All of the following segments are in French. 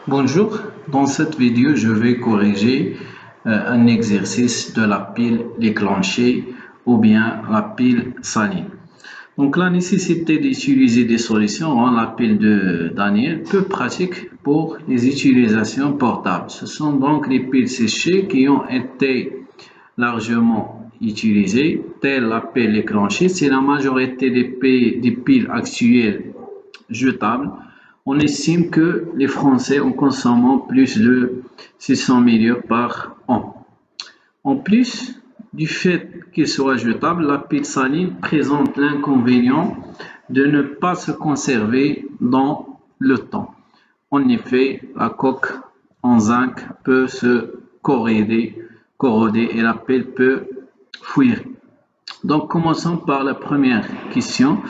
Bonjour, dans cette vidéo, je vais corriger un exercice de la pile déclenchée ou bien la pile saline. Donc la nécessité d'utiliser des solutions rend la pile de Daniel peu pratique pour les utilisations portables. Ce sont donc les piles séchées qui ont été largement utilisées, telles la pile déclenchée. C'est la majorité des piles actuelles jetables. On estime que les Français en consomment plus de 600 millions par an. En plus du fait qu'il soit jetable, la pile saline présente l'inconvénient de ne pas se conserver dans le temps. En effet, la coque en zinc peut se corroder et la pile peut fuir. Donc, commençons par la première question.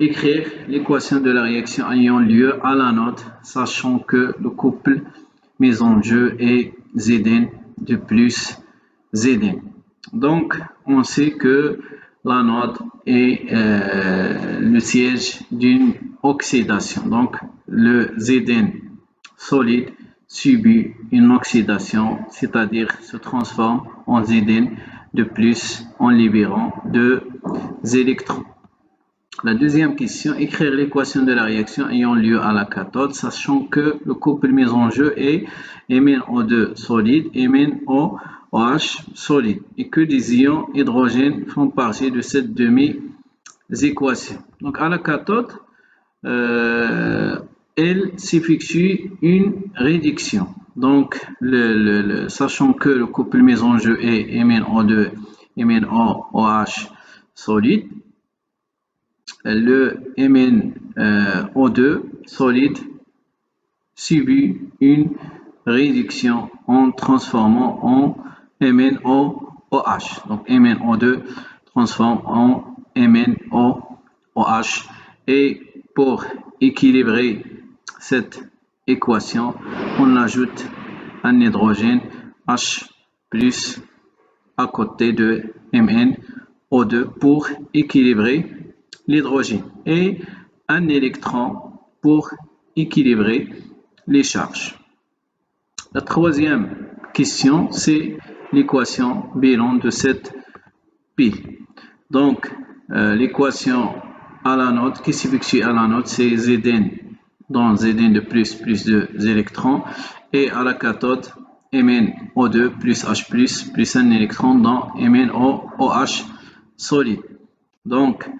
Écrire l'équation de la réaction ayant lieu à l'anode, sachant que le couple mis en jeu est Zn de plus Zn. Donc, on sait que l'anode est le siège d'une oxydation. Donc, le Zn solide subit une oxydation, c'est-à-dire se transforme en Zn de plus en libérant deux électrons. La deuxième question, écrire l'équation de la réaction ayant lieu à la cathode, sachant que le couple mis en jeu est MnO2 solide et MnOH solide et que des ions hydrogène font partie de cette demi-équation. Donc à la cathode, elle s'effectue une réduction. Donc, sachant que le couple mis en jeu est MnO2 et MnOH solide, le MnO2 solide subit une réduction en transformant en MnOH. Donc MnO2 transforme en MnOH. Et pour équilibrer cette équation, on ajoute un hydrogène H+ à côté de MnO2 pour équilibrer l'hydrogène et un électron pour équilibrer les charges. La troisième question, c'est l'équation bilan de cette pile. Donc, l'équation à l'anode, qui s'effectue à l'anode, c'est Zn dans Zn de plus 2 électrons et à la cathode, MnO2 plus H plus un électron dans MnOH solide. Donc,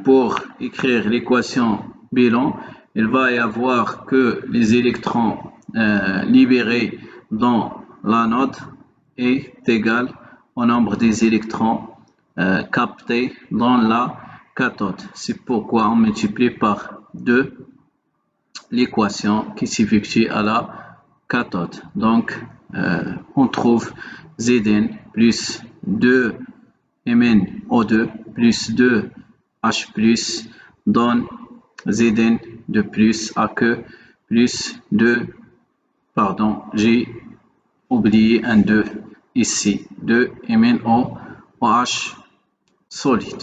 pour écrire l'équation bilan, il va y avoir que les électrons libérés dans l'anode est égal au nombre des électrons captés dans la cathode. C'est pourquoi on multiplie par 2 l'équation qui s'effectue à la cathode. Donc, on trouve Zn plus 2 MnO2 plus 2 H+ donne Zn de plus à que plus 2, pardon, j'ai oublié un 2 ici, 2 MnOH solide.